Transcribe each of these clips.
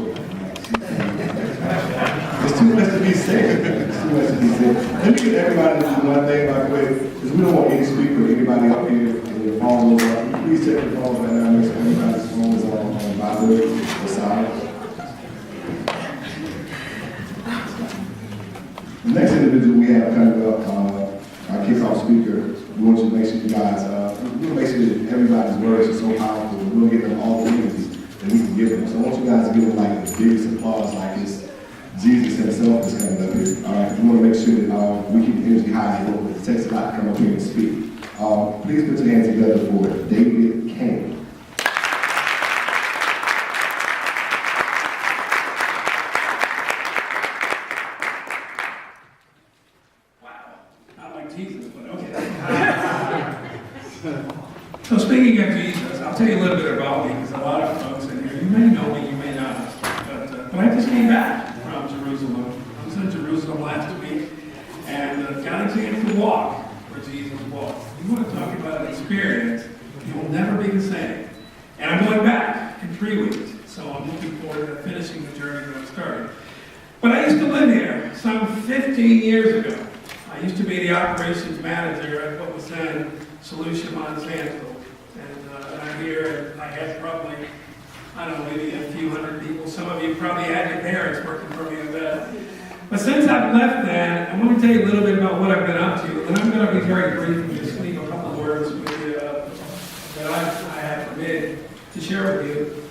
short. It's too much to be said. It's too much to be said. Let me get everybody to do one thing right quick, because we don't want any speaker or anybody up here in your phone. Please check your phones right now. Make sure everybody's phone is on vibrate or silent. The next individual we have coming up, our kickoff speaker, we want you to make sure you guys, we want to make sure that everybody's words are so powerful. We want to give them all the energy that we can give them. So I want you guys to give them like the biggest applause, like it's Jesus himself is coming up here. All right, we want to make sure that we keep the energy high. It takes a lot to come up here and speak. Please put your hands together for David Kane. So speaking of Jesus, I'll tell you a little bit about me, because a lot of folks in here, you may know me, you may not. But I just came back from Jerusalem. I was in Jerusalem last week, and got a chance to walk where Jesus walked. You want to talk about an experience, you will never be the same. And I'm going back in 3 weeks, so I'm looking forward to finishing the journey that I started. But I used to live here some 15 years ago. I used to be the operations manager at what was then Solution Monsanto. And I'm here, and I had probably, I don't know, maybe a few hundred people. Some of you probably had your parents working for me in that. But since I've left that, I want to tell you a little bit about what I've been up to. And I'm going to be very brief and just leave a couple of words with you that I have permitted to share with you.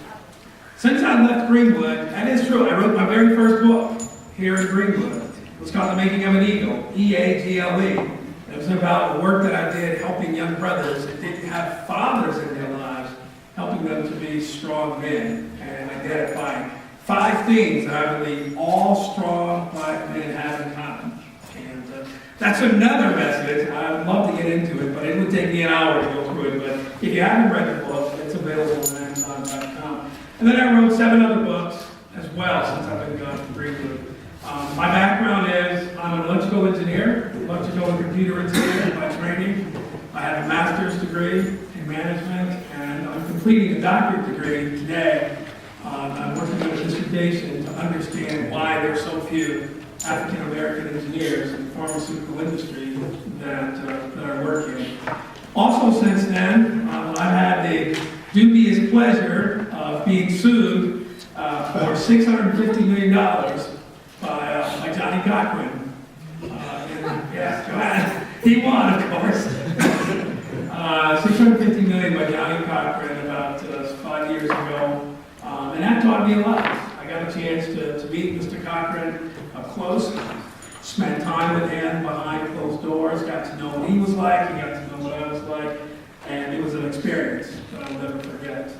Since I left Greenwood, and it's true, I wrote my very first book here in Greenwood. It was called The Making of an Eagle, E-A-G-L-E. It was about the work that I did helping young brothers that didn't have fathers in their lives, helping them to be strong men and identifying 5 things that I believe all strong black men have in common. And that's another message. I'd love to get into it, but it would take me an hour to go through it. But if you haven't read the book, it's available on Amazon.com. And then I wrote 7 other books as well since I've been gone from Greenwood. My background is I'm an electrical engineer, electrical and computer engineer by training. I have a master's degree in management, and I'm completing a doctorate degree today. I'm working on a dissertation to understand why there's so few African American engineers in the pharmaceutical industry that are working. Also, since then, I've had the dubious pleasure of being sued for $650 million. By Johnny Cochran. Yes, he won, of course. $650 million by Johnny Cochran about 5 years ago. And that taught me a lot. I got a chance to meet Mr. Cochran up close, spent time with him behind closed doors, got to know what he was like, he got to know what I was like, and it was an experience that I'll never forget.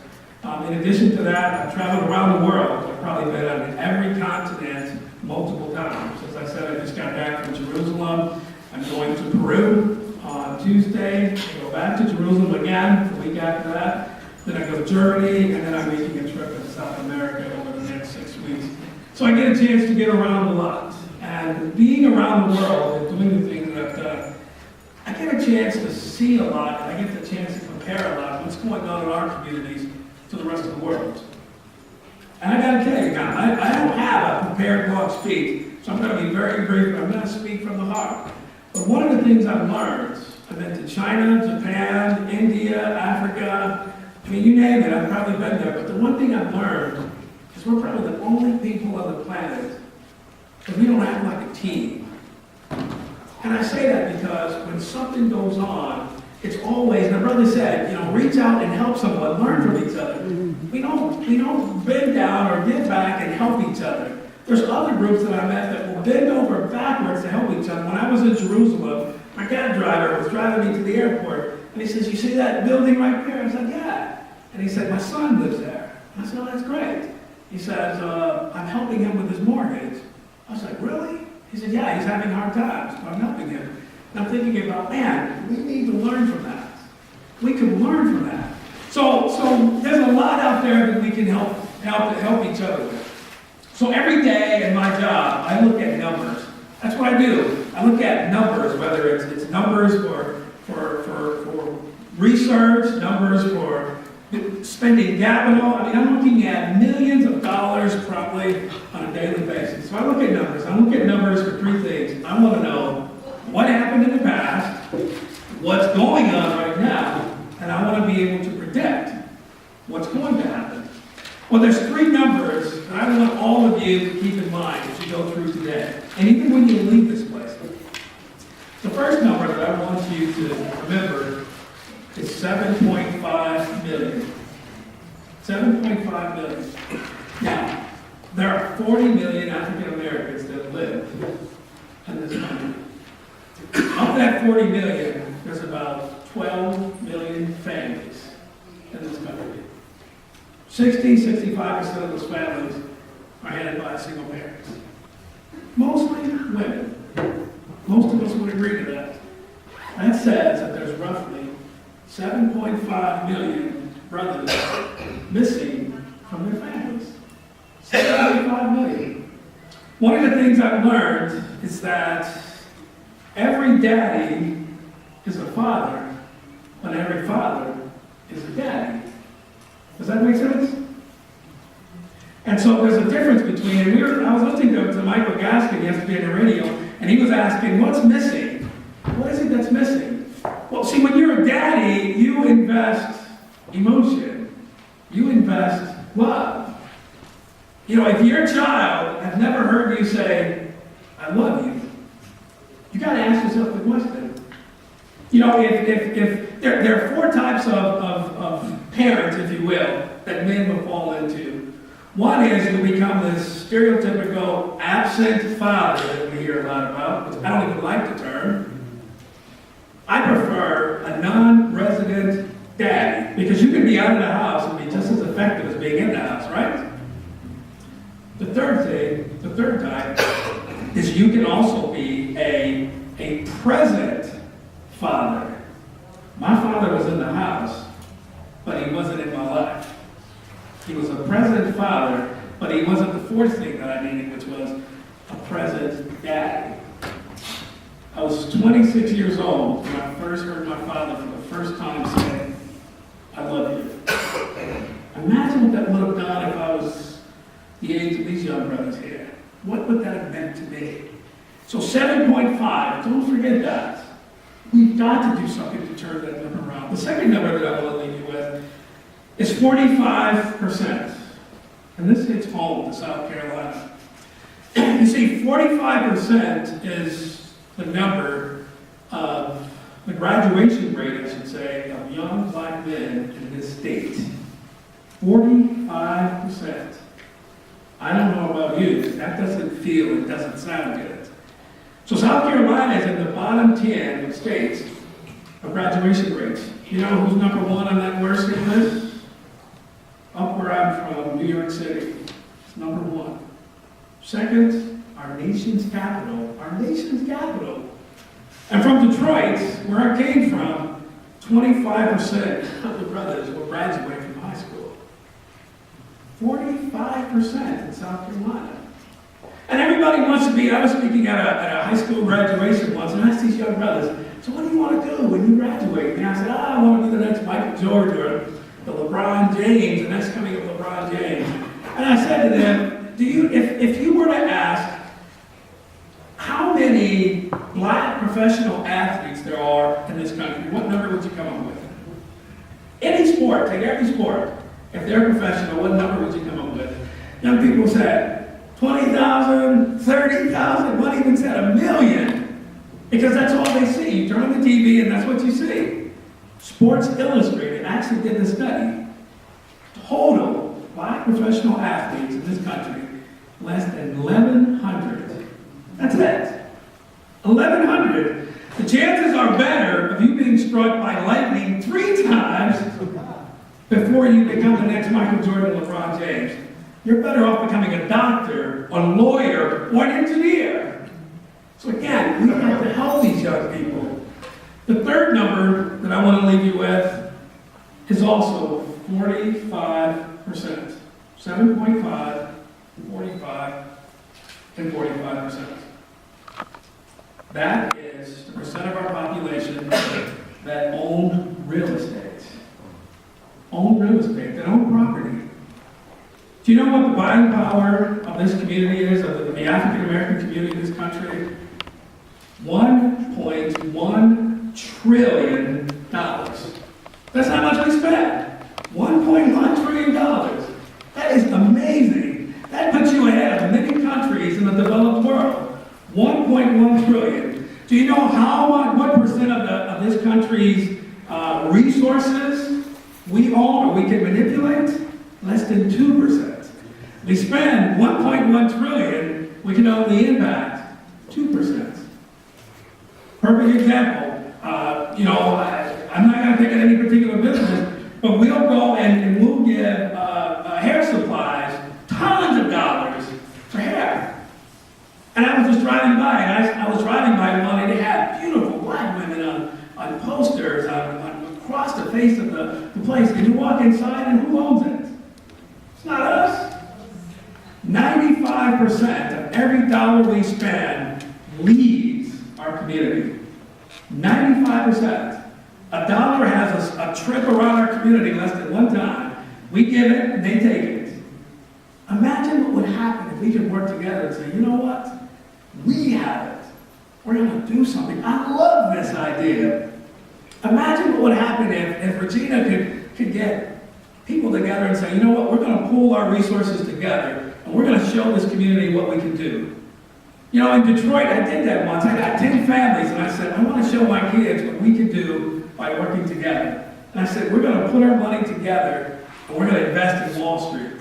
In addition to that, I've traveled around the world. I've probably been on every continent multiple times. As I said, I just got back from Jerusalem. I'm going to Peru on Tuesday. I go back to Jerusalem again the week after that. Then I go to Germany, and then I'm making a trip to South America over the next 6 weeks. So I get a chance to get around a lot. And being around the world and doing the things that I've done, I get a chance to see a lot, and I get the chance to compare a lot of what's going on in our communities to the rest of the world. And I gotta tell you, I don't have a prepared long speech, so I'm gonna be very brief, but I'm gonna speak from the heart. But one of the things I've learned, I've been to China, Japan, India, Africa, I mean, you name it, I've probably been there, but the one thing I've learned is we're probably the only people on the planet that we don't act like a team. And I say that because when something goes on, it's always, my brother said, reach out and help someone, learn from each other. We don't bend down or give back and help each other. There's other groups that I met that will bend over backwards to help each other. When I was in Jerusalem, my cab driver was driving me to the airport, and he says, "You see that building right there?" I said, "Yeah." And he said, "My son lives there." I said, "Oh, that's great." He says, "I'm helping him with his mortgage." I was like, "Really?" He said, "Yeah, he's having hard times, but I'm helping him." And I'm thinking about, man, we need to learn from that. We can learn from that. So there's a lot out there that we can help each other with. So every day in my job, I look at numbers. That's what I do. I look at numbers, whether it's numbers for research, numbers for spending capital. I mean, I'm looking at millions of dollars probably on a daily basis. So I look at numbers. I look at numbers for three things. I want to know what happened in the past, what's going on right now, and I want to be able to predict what's going to happen. Well, there's three numbers that I want all of you to keep in mind as you go through today, and even when you leave this place. The first number that I want you to remember is 7.5 million. 7.5 million. Now, there are 40 million African Americans that live in this country. Of that 40 million, there's about 12 million families in this country. 65% of those families are headed by a single parent. Mostly women. Most of us would agree to that. That says that there's roughly 7.5 million brothers missing from their families. 7.5 million. One of the things I've learned is that every daddy is a father, but every father is a daddy. Does that make sense? And so there's a difference between, I was listening to Michael Gaskin yesterday on the radio, and he was asking, what's missing? What is it that's missing? Well, see, when you're a daddy, you invest emotion. You invest love. You know, if your child has never heard you say, I love you, you got to ask yourself the question. You know, if there are four types of parents, if you will, that men will fall into. One is you become this stereotypical absent father that we hear a lot about, which I don't even like the term. I prefer a non-resident daddy, because you can be out of the house and be just as effective as being in the house, right? The third type, is you can also be a present father. My father was in the house, but he wasn't in my life. He was a present father, but he wasn't the fourth thing that I needed, which was a present daddy. I was 26 years old when I first heard my father for the first time say, I love you. Imagine what that would have done if I was the age of these young brothers here. What would that have meant to me? So 7.5, don't forget that. We've got to do something to turn that number around. The second number that I want to leave you with is 45%. And this hits home to South Carolina. You see, 45% is the number of the graduation rate, I should say, of young black men in this state. 45%. I don't know about you, but that doesn't feel, it doesn't sound good. So South Carolina is in the bottom 10 of states of graduation rates. You know who's number one on that worst hit list? Up where I'm from, New York City. It's number one. Second, our nation's capital. Our nation's capital. And from Detroit, where I came from, 25% of the brothers will graduate from high school. 45% in South Carolina. And everybody wants to be, I was speaking at a high school graduation once, and I asked these young brothers, so what do you want to do when you graduate? And I said, I want to be the next Michael Jordan or the LeBron James, the next coming of LeBron James. And I said to them, if you were to ask how many black professional athletes there are in this country, what number would you come up with? Any sport, take every sport. If they're professional, what number would you come up with? Young people said 20,000, 30,000, one even said 1 million. Because that's all they see. You turn on the TV and that's what you see. Sports Illustrated actually did the study. Total black professional athletes in this country, less than 1,100. That's it. 1,100. The chances are better of you being struck by lightning 3 times before you become the next Michael Jordan or LeBron James. You're better off becoming a doctor, a lawyer, or an engineer. So again, we have to help these young people. The third number that I want to leave you with is also 45%. 7.5, 45, and 45%. That is the percent of our population that own real estate. own real estate, that own property. Do you know what the buying power of this community is, of the African American community in this country? $1.1 trillion. That's how much we spend. $1.1 trillion. That is amazing. That puts you ahead of many countries in the developed world. 1.1 trillion. Do you know what percent of this country's resources we own or we can manipulate? Less than 2%. We spend 1.1 trillion, we can only impact 2%. Perfect example. I'm not going to pick on any particular business, but we'll go and we'll give hair supplies tons of dollars for hair. And I was just driving by, and I was driving by one, and they had beautiful black women on posters across the face of the place. And you walk inside, and who owns it? It's not us. 95% of every dollar we spend leaves our community. 95%. A dollar has a trip around our community less than one time. We give it, and they take it. Imagine what would happen if we could work together and say, you know what? We have it. We're going to do something. I love this idea. Imagine what would happen if Regina could get people together and say, you know what? We're going to pool our resources together, and we're going to show this community what we can do. You know, in Detroit, I did that once. I got 10 families, and I said, I want to show my kids what we can do by working together. And I said, we're going to put our money together, and we're going to invest in Wall Street.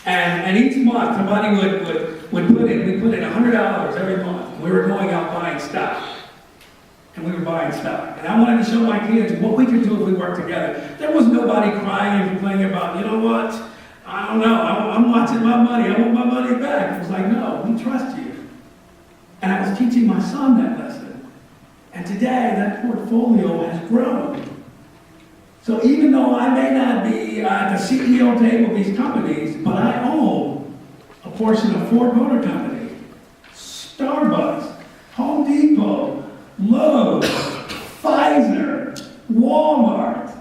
And each month, somebody would put in $100 every month. We were going out buying stock. And we were buying stock. And I wanted to show my kids what we could do if we worked together. There was nobody crying and complaining about, you know what? I don't know. I'm watching my money. I want my money back. It was like, no, we trust you. And I was teaching my son that lesson. And today, that portfolio has grown. So even though I may not be at the CEO table of these companies, but I own a portion of Ford Motor Company, Starbucks, Home Depot, Lowe's, Pfizer, Walmart.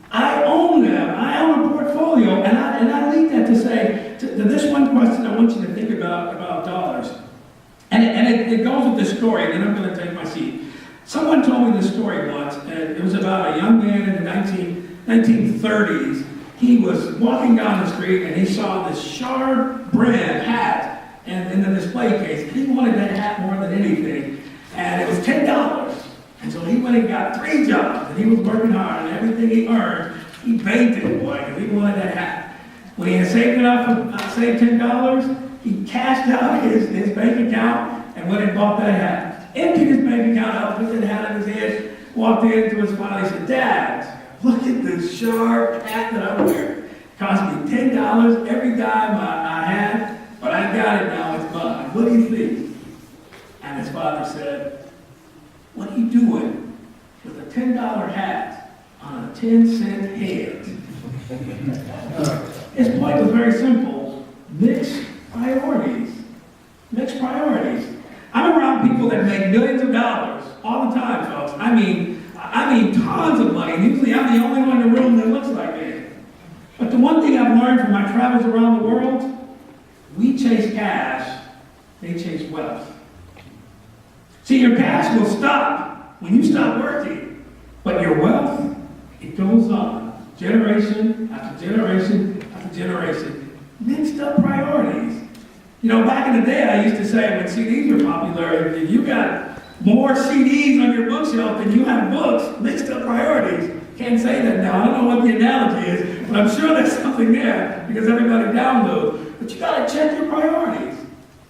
I own them. I own a portfolio, and I leave that to say, to this one question I want you to think about dollars. And it goes with this story, and then I'm going to take my seat. Someone told me this story once, and it was about a young man in the 1930s. He was walking down the street, and he saw this sharp brim hat in the display case. He wanted that hat more than anything, and it was $10. And so he went and got 3 jobs, and he was working hard, and everything he earned, he banked it, boy, because he wanted that hat. When he had saved enough to save $10, he cashed out his bank account and went and bought that hat. Emptied his bank account out, put that hat on his head, walked into his father, he said, Dad, look at this sharp hat that I'm wearing. It cost me $10 every dime I had, but I got it now, it's mine. What do you think? And his father said, what are you doing with a $10 hat on a 10-cent head? His point was very simple. Mix priorities. Mix priorities. I'm around people that make millions of dollars all the time, folks. I mean tons of money. Usually I'm the only one in the room that looks like me. But the one thing I've learned from my travels around the world, we chase cash, they chase wealth. See, your cash will stop when you stop working. But your wealth, it goes on. Generation after generation after generation. Mixed up priorities. You know, back in the day, I used to say when CDs were popular, if you got more CDs on your bookshelf than you have books, mixed up priorities. Can't say that now. I don't know what the analogy is, but I'm sure there's something there because everybody downloads. But you got to check your priorities.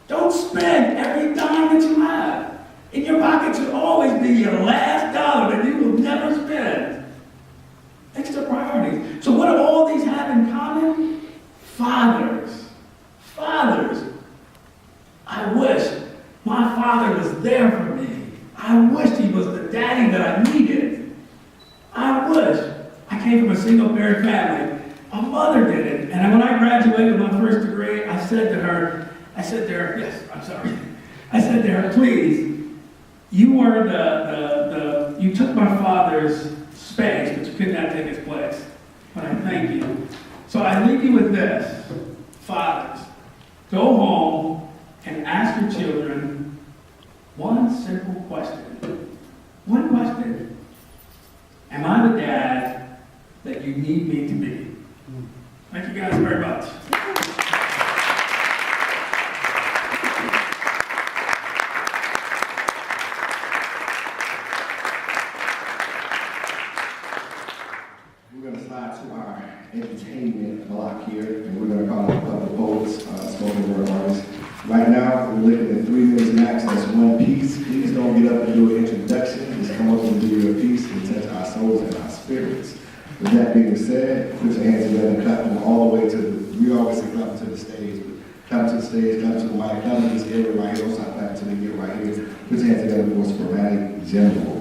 Don't spend every dime that you have. In your pocket should always be your last dollar that you will never spend. Mixed up priorities. So what do all these have in common? Fathers. Fathers. I wish my father was there for me. I wish he was the daddy that I needed. I wish. I came from a single-parent family. My mother did it. And when I graduated with my first degree, I said to her, please, you were you took my father's space, but you could not take his place. but I thank you. So I leave you with this. Fathers, go home and ask your children one simple question. One question. Am I the dad that you need me to be? Thank you guys very much. We're going to slide to our entertainment block here, and we're going to call on a couple of poets, spoken word artists. Right now, we're looking at 3 minutes max. That's one piece. Please don't get up and do an introduction. Just come up and do your piece and touch our souls and our spirits. With that being said, put your hands together and clap them all the way to the, we always say clap them to the stage, but clap to the stage, clap to the mic, clap to this area right here. Don't stop clapping until they get right here. Put your hands together for sporadic general.